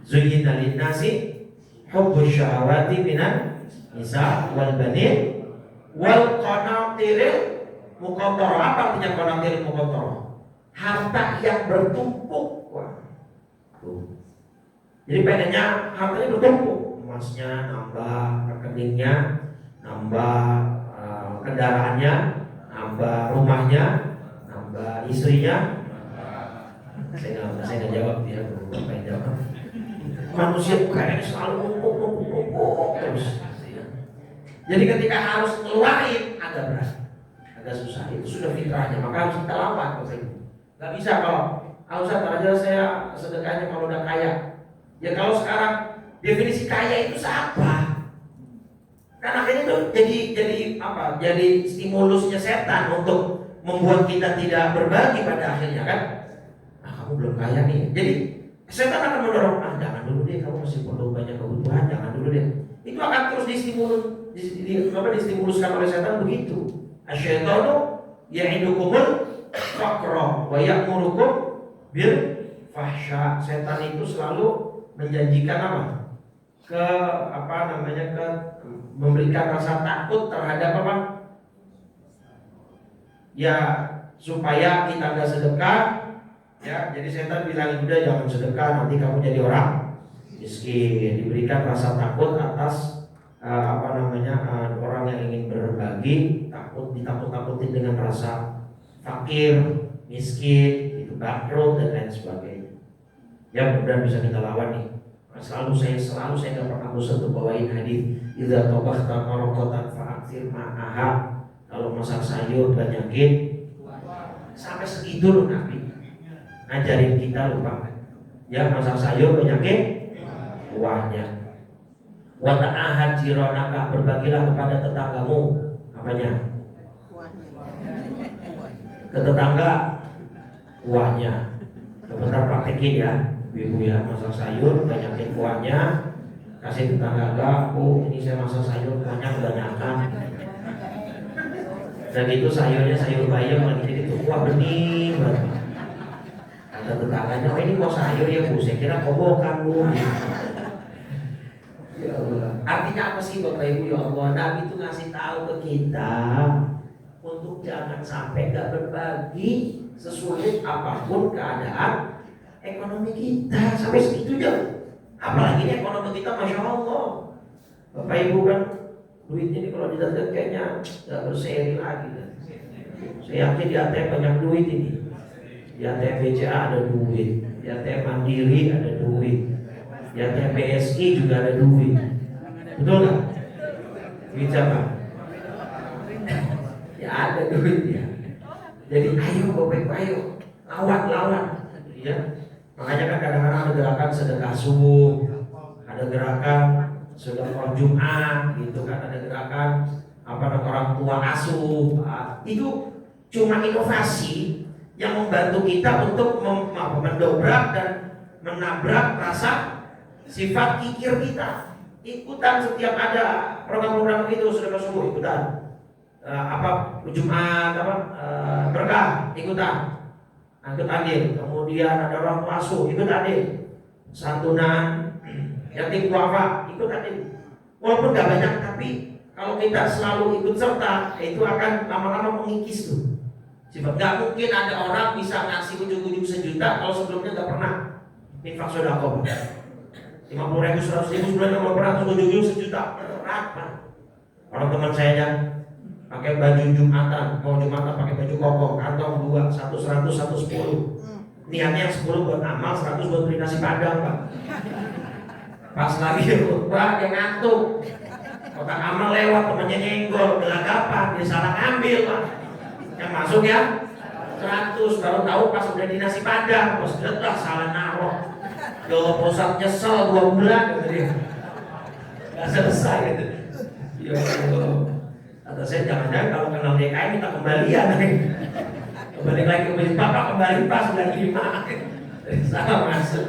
Zuyyina lin-nasi hubbus syahawati minan nisa wal banin wal qanatiril muqaddara. Apa artinya qanatiril muqaddara? Harta yang bertumpuk. Wah. Jadi pengennya hartanya bertumpuk, emasnya nambah, rekeningnya nambah, kendaraannya nambah, rumahnya nambah, istrinya. Saya nggak jawab ya, Bapak yang jawab. Manusia pengen selalu numpuk terus. Jadi ketika harus ngeluarin agak berat, agak susah. Itu sudah fitrahnya, maka harus kita lawan. Gak bisa kalau Ustaz aja saya sedekahnya kalau udah kaya. Ya kalau sekarang definisi kaya itu siapa? Kan akhirnya itu jadi apa? Jadi stimulusnya setan untuk membuat kita tidak berbagi pada akhirnya kan. Nah, kamu belum kaya nih. Jadi setan akan mendorong, jangan dulu deh, kamu masih perlu banyak kebutuhan, jangan dulu deh. Itu akan terus distimuluskan oleh setan begitu. Asyaitanu ya'idukumul faqra wa ya'murukum bil fahsya. Setan itu selalu menjanjikan apa? Ke memberikan rasa takut terhadap apa? Ya, supaya kita nggak sedekah. Ya, jadi setan bilang udah jangan sedekah, nanti kamu jadi orang miskin. Diberikan rasa takut atas orang yang ingin berbagi, ditakut-takutin dengan rasa fakir, miskin, itu bangkrut dan lain sebagainya. Ya, mudah bisa kita lawan nih. Selalu saya nggak pernah bosan untuk bawain hadis idza tabakhta marqatan fa'akthir ma'aha. Kalau masak sayur banyakin, sampai segitu loh Nabi ngajarin kita lupa. Ya, masak sayur banyakin kuahnya. Wa ta'ahad jiranaka, berbagilah kepada tetanggamu apanya? Ke tetangga kuahnya. Sebentar praktekin ya. Ibu ya, masak sayur banyakin kuahnya, kasih tetangga enggak, ini saya masak sayur kuahnya kebanyakan. Dan itu sayurnya sayur bayam lagi jadi tuh kuah bening banget. Kata tetangganya, ini kuah sayur ya Bu, saya kira kobokan Bu. Ya Allah. Artinya apa sih Bapak Ibu ya Allah? Nabi itu ngasih tahu ke kita untuk jangan sampai gak berbagi sesulit apapun keadaan ekonomi kita, sampai segitu jauh. Apalagi ini ekonomi kita, masya Allah. Bapak Ibu kan duitnya ini kalau dilihat kayaknya nggak berseri lagi kan. Saya yakin di ATM banyak duit ini. Di ATM BCA ada duit, di ATM Mandiri ada duit, di ATM BSI juga ada duit. Betul nggak? Duit siapa? Ya ada duitnya. Jadi ayo Bapak Ibu, ayo lawan. Ya. Makanya kan kadang-kadang ada gerakan sedekah subuh, ada gerakan sedekah Jumat, gitu kan, ada gerakan orang tua asuh. Itu cuma inovasi yang membantu kita untuk mendobrak dan menabrak rasa sifat kikir kita. Ikutan setiap ada program-program itu sedekah subuh, ikutan. Jumat berkah, ikutan. Ikut adil, kemudian ada orang tua asuh, ikut adil, santunan, yatim duafa, ikut adil. Walaupun gak banyak, tapi kalau kita selalu ikut serta, itu akan lama-lama mengikis tuh. Sebab gak mungkin ada orang bisa ngasih ujung-ujung sejuta kalau sebelumnya gak pernah infak sedekah. 50.000, 100.000 sebulan gak pernah, terus ujung-ujung sejuta. Berapa? Orang teman saya yang pakai baju Jumatan, mau Jumatan pakai baju koko, kantong 2, 100, 10. Niatnya 10 buat amal, 100 buat beli nasi padang Pak. Pas lagi khutbah dia ngantuk, kotak amal lewat, temannya nyenggol, gelagapan, dia salah ngambil Pak. Yang masuk ya 100, baru tahu pas udah di nasi padang, bos lah salah naruh. Ya Allah posat nyesel 2 bulan gitu dia. Gak selesai gitu. Ya Allah. Atau saya jangan-jangan kalau kenal DKI minta kembalian. Kembali lagi ke Bapak, kembali pas 95. Salah masuk.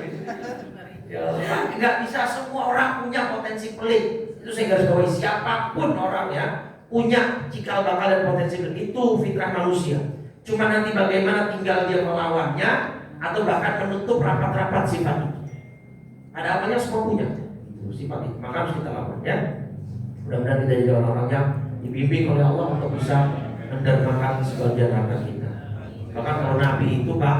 Ya Allah, nggak bisa semua orang punya potensi pelit. Itu saya garis bawahi, siapapun orang ya punya cikal bakal dan potensi pelit. Itu fitrah manusia. Cuma nanti bagaimana tinggal dia melawannya atau bahkan menutup rapat-rapat sifat itu. Ada apanya semua punya sifat itu. Maka harus kita lawan ya. Mudah-mudahan kita jadi orang-orang yang dibimbing oleh Allah untuk bisa mendermakan sebagian harta kita. Bahkan kalau Nabi itu Pak,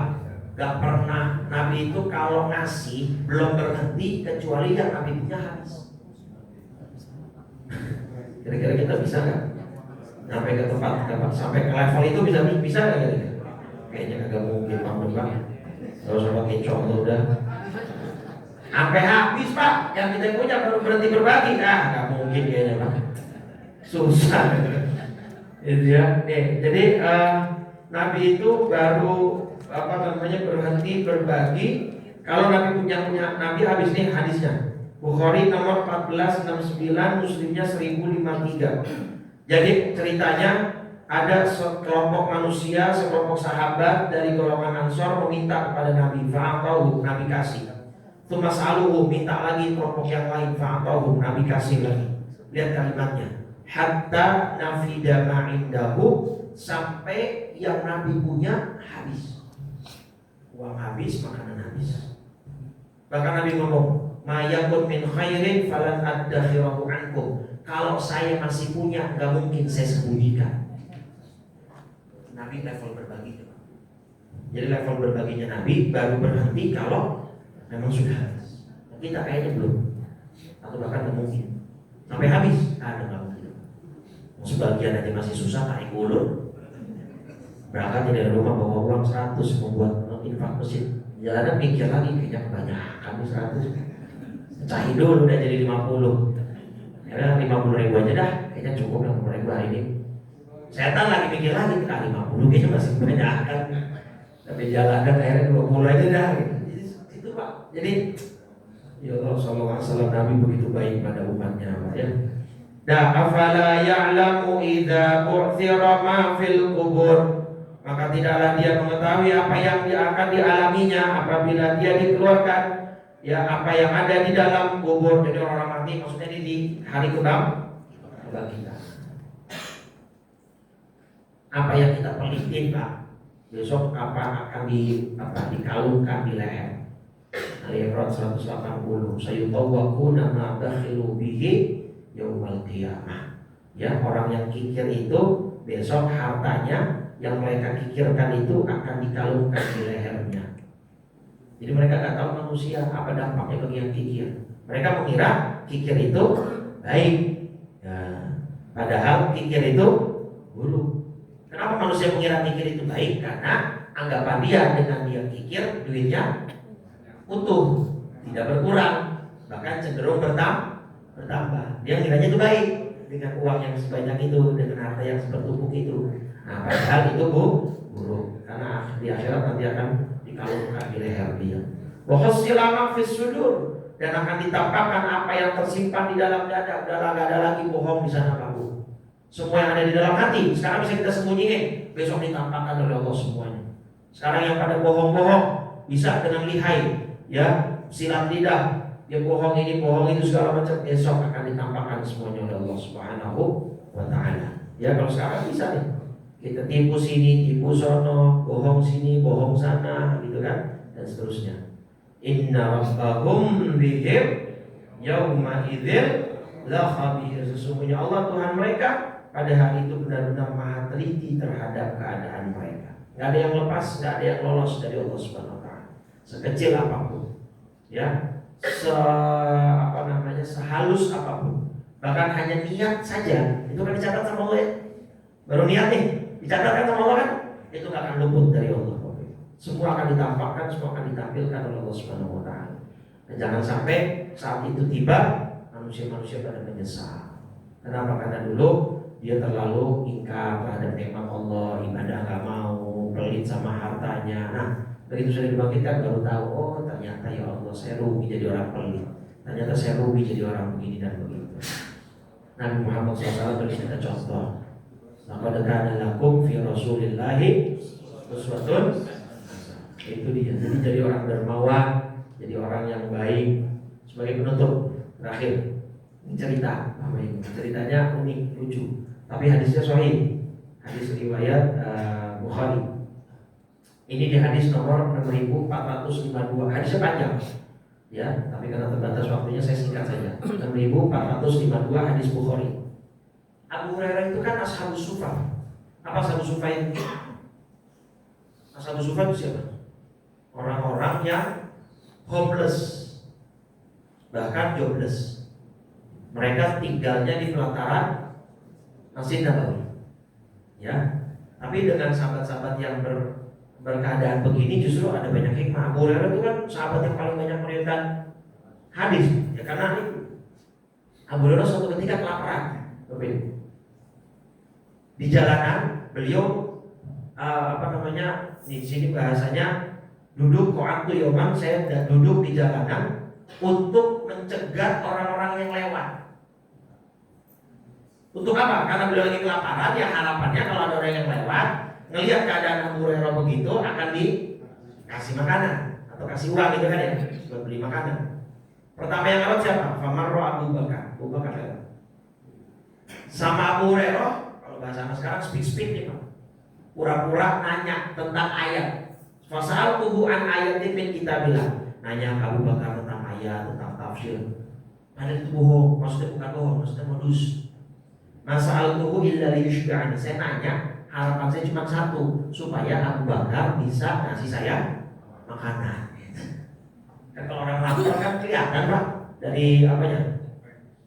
gak pernah, Nabi itu kalau ngasih belum berhenti kecuali yang Nabi punya habis. Kira-kira kita bisa gak? Sampai ke tempat, sampai ke level itu bisa gak kira-kira? Kayaknya kagak mungkin Pak. Kalau sama kincong udah sampai habis Pak, yang kita punya baru berhenti berbagi. Gak mungkin kayaknya Pak. Susah itu ya. Jadi Nabi itu baru berhenti berbagi kalau Nabi punya Nabi habis nih hadisnya. Bukhari nomor 1469, Muslimnya 1053. Jadi ceritanya ada sekelompok manusia, sekelompok sahabat dari golongan Ansor meminta kepada Nabi, fa'atahu, Nabi kasih. Tsumma sa'aluhu, minta lagi kelompok yang lain, fa'atahu, Nabi kasih lagi. Lihat kalimatnya, hatta nafida ma'indahu, sampai yang Nabi punya habis. Uang habis, makanan habis. Bahkan Nabi ngomong, ma yakun min khairin falan addakhirahu ankum. Kalau saya masih punya, nggak mungkin saya sembunyikan. Nabi level berbagi. Jadi level berbaginya Nabi baru berhenti kalau memang sudah habis. Kita kayaknya belum, atau bahkan nggak mungkin sampai habis. Ada nggak mungkin. Sebagian aja masih susah naik ulur. Berangkat dari rumah bawa uang 100 membuat infak masjid. Jalanan mikir lagi kayaknya kebanyakan 100. Cahi dulu udah jadi 50. Ya 50.000 aja dah, kayaknya cukup 50.000 hari ini. Setan lagi mikir lagi, 50 kayaknya masih banyak kan. Tapi jalanan akhirnya 20 aja dah gitu. Jadi itu Pak. Jadi ya Allah sallallahu alaihi wasallam, Nabi begitu baik pada umatnya Pak ya. Da afala ya'lamu idza bu'thira ma fil qubur. Maka tidaklah dia mengetahui apa yang akan dialaminya apabila dia dikeluarkan, ya apa yang ada di dalam kubur. Jadi orang mati maksudnya di hari kebangkitan. Apa yang kita pelitin Pak, besok apa akan dikalungkan di leher. Al-Imran 180. Sayutawwaquna ma bakhilu bihi yaumal qiyamah. Ya, orang yang kikir itu besok hartanya yang mereka kikirkan itu akan dikalungkan di lehernya. Jadi mereka nggak tahu manusia apa dampaknya bagi yang kikir. Mereka mengira kikir itu baik, ya, padahal kikir itu buruk. Kenapa manusia mengira kikir itu baik? Karena anggapan dia dengan dia kikir duitnya utuh, tidak berkurang, bahkan cenderung bertambah. Dia ngiranya itu baik dengan uang yang sebanyak itu, dengan harta yang sepertumpuk itu. Nah, padahal itu buruk, karena di akhirat nanti akan dikalungkan di leher dia. Wa khassila ma fis sudur, dan akan ditampakkan apa yang tersimpan di dalam dada. Udah nggak ada lagi bohong di sana Pak Bu. Semua yang ada di dalam hati sekarang bisa kita sembunyiin, besok ditampakkan oleh Allah semuanya. Sekarang yang pada bohong-bohong bisa dengan lihai, ya silat lidah, dia bohong ini bohong itu segala macam, besok akan ditampakkan semuanya oleh Allah Subhanahu wa Ta'ala. Ya kalau sekarang bisa nih, kita tipu sini, tipu sono, bohong sini, bohong sana, gitu kan, dan seterusnya. Inna rabbahum bihim yauma idzil la khabir. Sesungguhnya Allah Tuhan mereka pada hari itu benar-benar maha teliti terhadap keadaan mereka. Gak ada yang lepas, gak ada yang lolos dari Allah Subhanahu wa Ta'ala. Sekecil apapun, ya, sehalus apapun, bahkan hanya niat saja itu kan dicatat sama Allah ya. Baru niat nih dicatatkan sama Allah kan, itu gak akan luput dari Allah. Semua akan ditampakkan, semua akan ditampilkan oleh Allah Subhanahu wa Ta'ala. Dan jangan sampai saat itu tiba manusia-manusia pada menyesal. Kenapa? Karena dulu dia terlalu ingkar terhadap nikmat Allah, ibadah gak mau, pelit sama hartanya. Nah, begitu sudah dibangkitkan baru tahu, oh ternyata ya Allah saya rugi jadi orang pelit. Ternyata saya rugi jadi orang begini dan begitu. Nabi Muhammad SAW beri kita contoh. Laqad kana lakum fi Rasulillahi uswatun. Itu dia. Jadi jadi orang dermawan, jadi orang yang baik. Sebagai penutup terakhir, ini cerita apa ini? Ceritanya unik, lucu, tapi hadisnya sahih. Hadis riwayat Bukhari. Ini di hadis nomor 6452. Hadisnya panjang, ya, tapi karena terbatas waktunya saya singkat saja. 6452 hadis Bukhari. Abu Hurairah itu kan ashabus sufa. Apa ashabus sufa itu? Ashabus sufa itu siapa? Orang-orang yang homeless, bahkan jobless. Mereka tinggalnya di pelataran Masjid Nabawi, ya. Tapi dengan sahabat-sahabat yang berkeadaan begini justru ada banyak hikmah. Abu Hurairah itu kan sahabat yang paling banyak meriwayatkan hadis, ya karena itu. Abu Hurairah suatu ketika kelaparan, di jalanan beliau di sini bahasanya duduk ko'atu yoman, saya duduk di jalanan untuk untuk mencegat orang-orang yang lewat. Untuk apa? Karena beliau lagi kelaparan, ya harapannya kalau ada orang yang lewat ngelihat keadaan Abu Hurairah begitu akan dikasih makanan atau kasih uang gitu kan ya, buat beli makanan. Pertama yang lewat siapa? Famarro Abu Bakar. Abu Bakar lewat. Sama Abu Hurairah, kalau bahasa anak sekarang speak nih Pak. Pura-pura nanya tentang ayat. Fasal tuhu an ayatin min kitabillah. Nanya ke Abu Bakar tentang ayat, tentang tafsir. Padahal itu bohong, maksudnya bukan bohong, maksudnya modus. Masal tuhu illa liyushba'ani. Saya nanya, harapan saya cuma satu, supaya Abu Bakar bisa ngasih saya makanan. Kan kalau orang lapar kan kelihatan Pak, dari apanya?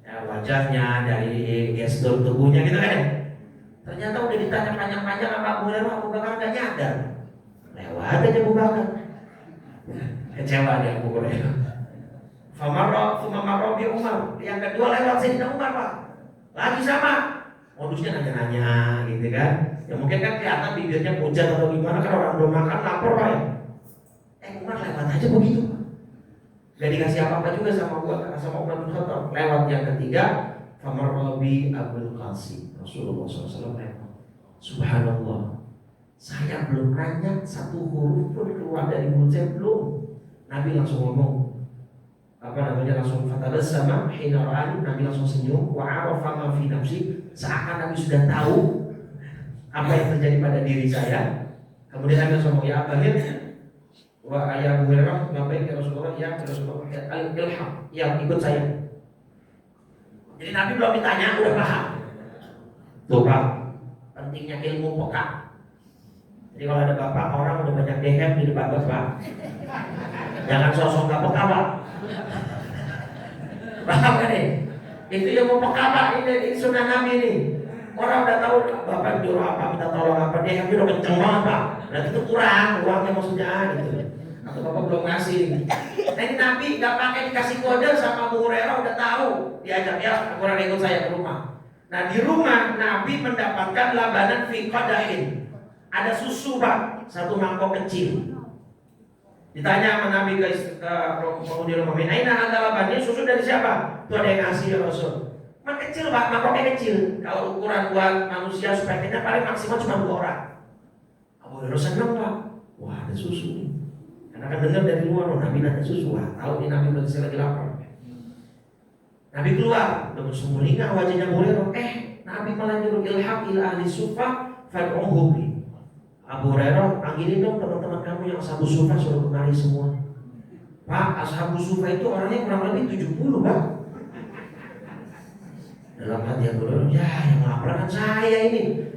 Ya, wajahnya, dari gestur tubuhnya gitu kan. Ternyata udah ditanya panjang-panjang sama Abu Bakar gak nyadar. Lewat aja Abu Bakar. Kecewa dia Abu Hurairah. Famarro bi Umar. Yang kedua lewat Sayyidina Umar Pak. Lagi sama. Modusnya nanya-nanya gitu kan. Ya mungkin kan kelihatan bibirnya pucat atau gimana kan orang belum makan lapar Pak ya. Umar lewat aja begitu Pak. Gak dikasih apa-apa juga sama Umar bin Khattab. Lewat yang ketiga, famarro bi Abul Qasim. Rasulullah SAW lewat. Subhanallah. Saya belum nanya satu huruf pun keluar dari mulut saya belum. Nabi langsung ngomong langsung fatabasama hina ra'ani. Nabi langsung senyum wa arafa ma fi nafsi. Seakan Nabi sudah tahu apa yang terjadi pada diri saya. Kemudian Nabi langsung ngomong, ya Abahir wa ayah Abu Hurairah, ngapain ya Rasulullah? Ya Rasulullah, al-ilham, ya ikut saya. Jadi Nabi belum ditanya udah paham. Tuh Pak, pentingnya ilmu peka. Jadi kalau ada bapak orang udah banyak DM di depan bapak, jangan sosok gak peka Pak. Paham kan nih? Itu yang mau peka Pak, ini sunnah Nabi nih. Orang udah tahu bapak nyuruh apa, minta tolong apa, DM udah kenceng banget Pak. Berarti itu kurang uangnya maksudnya gitu. Atau bapak belum ngasih. Nah ini Nabi gak pakai dikasih kode sama Abu Hurairah udah tahu. Diajak ya, Abu Hurairah ikut saya ke rumah. Nah di rumah Nabi mendapatkan labanan fi qadahin. Ada susu Pak, satu mangkok kecil. Ditanya sama Nabi ke penghuni rumah, "Aina hadza labannya? Susu dari siapa?" Itu ada yang ngasih ya Rasul. Kecil Pak, mangkoknya kecil. Kalau ukuran buat manusia supaya kenyang paling maksimal cuma 2 orang. Abu Hurairah senang Pak. Wah ada susu nih. Karena kan dengar dari luar, Nabi ada susu. Wah tahu nih Nabi berarti lagi lapar. Nabi keluar dengan sumringah wajahnya Abu Hurairah. Nabi malah nyuruh ilhaq ila ahli sufa fad'uhum. Abu Hurairah, panggilin dong teman-teman kamu yang ashabu sufa, suruh kemari semua. Pak, ashabu sufa itu orangnya kurang lebih 70 Pak. Dalam hati Abu Hurairah, ya yang lapar kan saya ini.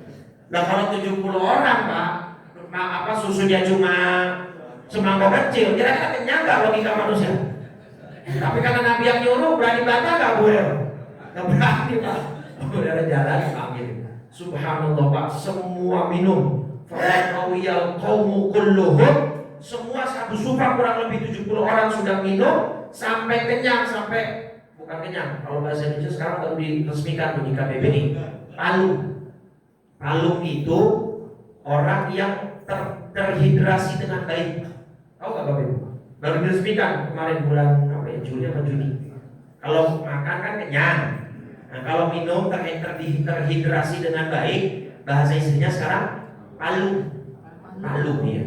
Nah kalau 70 orang Pak, susunya cuma semangkok kecil, kira-kira kenyang gak logika manusia? Tapi karena Nabi yang nyuruh, berani bantah gak Abu Hurairah? Gak berani Pak. Abu Hurairah jalan panggil. Subhanallah Pak, semua minum. Farawiyal qaumu kulluhum, semua sahabu sufa kurang lebih 70 orang sudah minum sampai kenyang, sampai bukan kenyang. Kalau bahasa Indonesia sekarang baru diresmikan di KBBI. Palung itu orang yang terhidrasi dengan baik. Tahu nggak Bapak Ibu? Baru diresmikan kemarin bulan Juli atau Juni. Kalau makan kan kenyang. Nah kalau minum terhidrasi dengan baik, bahasa istrinya sekarang palung ya.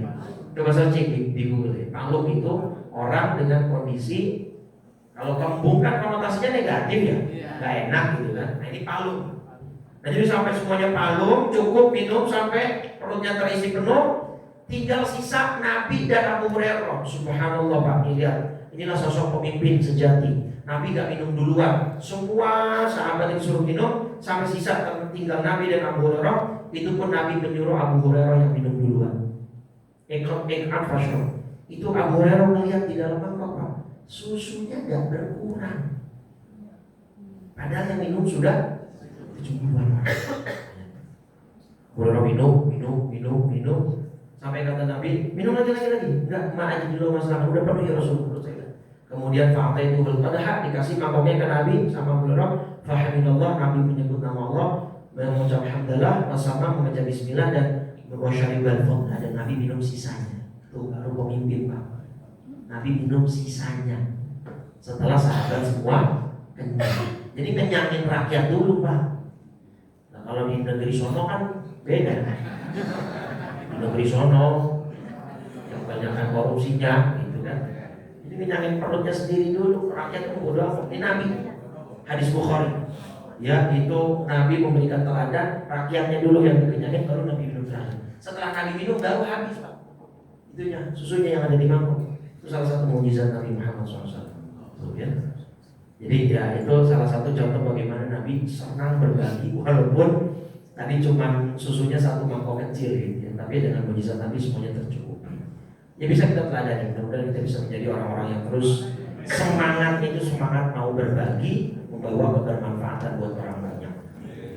Coba saya cek di Google ya. Palung itu orang dengan kondisi, kalau kembung kan konotasinya negatif ya, nggak enak gitu kan. Nah ini palung. Nah jadi sampai semuanya palung, cukup minum sampai perutnya terisi penuh, tinggal sisa Nabi dan Abu Hurairah. Subhanallah Pak, lihat. Inilah sosok pemimpin sejati. Nabi gak minum duluan. Semua sahabat yang suruh minum sampai sisa tinggal Nabi dan Abu Hurairah. Itu pun Nabi menyuruh Abu Hurairah yang minum duluan. Itu Abu Hurairah melihat di dalam mangkok Pak, susunya gak berkurang. Padahal yang minum sudah 70-an. Abu Hurairah minum. Sampai kata Nabi, minum lagi. Enggak, emak aja dulu masalah, udah penuh ya Rasulullah. Kemudian fakta itu berqadah, dikasih mangkoknya ke Nabi sama Abu Hurairah. Fahamidallah, Nabi menyebut nama Allah, mengucap hamdalah, bersama membaca bismillah dan bersyaribal fadlah, dan Nabi minum sisanya. Itu baru pemimpin Pak. Nabi minum sisanya. Setelah sahabat semua kenyang. Jadi kenyangin rakyat dulu Pak. Nah kalau di negeri sono kan beda. Di negeri sono yang kebanyakan korupsinya gitu kan. Jadi kenyangin perutnya sendiri dulu, rakyat itu bodoh amat. Ini Nabi, hadis Bukhari. Ya itu Nabi memberikan teladan, rakyatnya dulu yang dikenyangin, baru Nabi minum teladan. Setelah Nabi minum baru habis Pak. Itunya, susunya yang ada di mangkok. Itu salah satu mukjizat Nabi Muhammad SAW. Tuh, ya. Jadi ya itu salah satu contoh bagaimana Nabi senang berbagi walaupun tadi cuma susunya satu mangkok kecil gitu ya. Tapi dengan mukjizat Nabi semuanya tercukupi. Ya bisa kita teladani, mudah-mudahan kita bisa menjadi orang-orang yang terus semangat itu semangat mau berbagi, membawa kebermanfaatan buat orang banyak.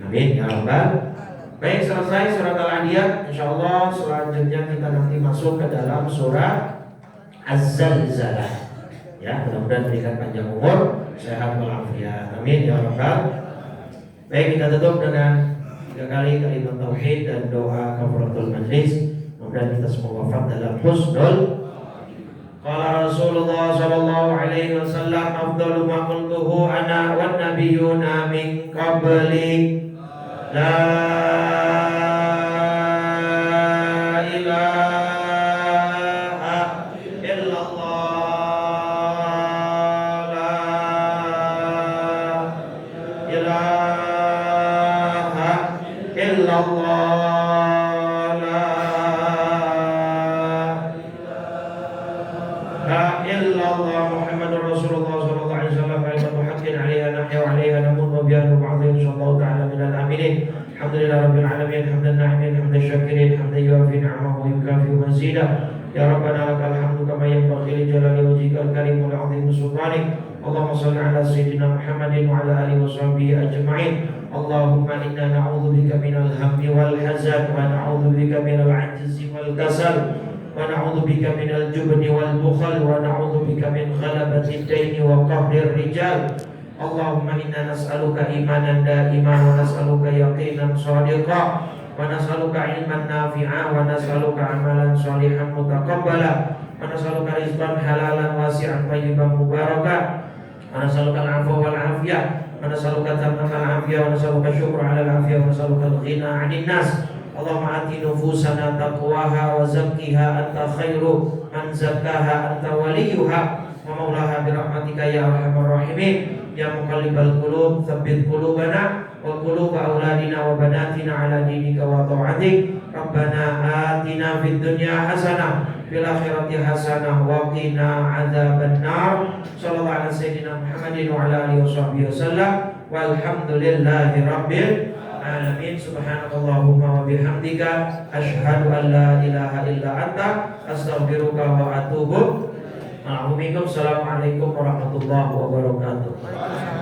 Amin ya rabbal. Baik, selesai surat Al-Adiyat. Insyaallah selanjutnya kita nanti masuk ke dalam surat Az-Zalzalah. Ya, mudah-mudahan berikan panjang umur, sehat walafiat. Amin ya rabbal. Baik, kita tutup dengan 3 kali kalimat tauhid dan doa kafaratul majlis. Mudah-mudahan kita semua wafat dalam husnul. Qala Rasulullah sallallahu alaihi wasallam, afdalu ma qultuhu ana wan nabiyyuna min qabli la Ya Rabbana lakal hamdu kama yanbaghi li jalali wajhikal karim wa li'azimi sultanik. Allahumma shalli ala sayyidina Muhammadin wa ala alihi wa sahbihi ajma'in. Allahumma inna na'udzubika minal hammi wal hazan wa na'udzubika minal 'ajzi wal kasal wa na'udzubika minal jubni wal bukhal wa na'udzubika min ghalabati ad-daini wa qahri ar-rijal. Allahumma inna nas'aluka imanan da'iman wa nas'aluka yaqinan shadiqan wa nas'aluka ilman nafi'a wa nas'aluka amalan shalihan mutaqabbala wa nas'aluka rizqan halalan wasi'an thayyiban mubarakan wa nas'aluka al-'afwa wal 'afiyah wa nas'aluka tamamal 'afiyah wa nas'aluka syukra 'ala al-'afiyah wa nas'aluka al-ghina 'anil nas. Allahumma ati nufusana taqwaha wa zakkiha anta khairu man zakkaha anta waliyuha wa maulaha bi rahmatika ya arhamar rahimin. Ya muqallibal qulub tsabbit qulubana wa quluba auladina wa banatina ala dinika wa ta'atik. Rabbana atina fid dunya hasanah fil akhirati hasanah wa qina adzabannar. Shallallahu ala sayyidina Muhammadin wa ala alihi washabbihi wasallam. Walhamdulillahi rabbil alamin. Subhanakallahumma wa bihamdika asyhadu an la ilaha illa anta astaghfiruka wa atubu. Assalamualaikum warahmatullahi wabarakatuh.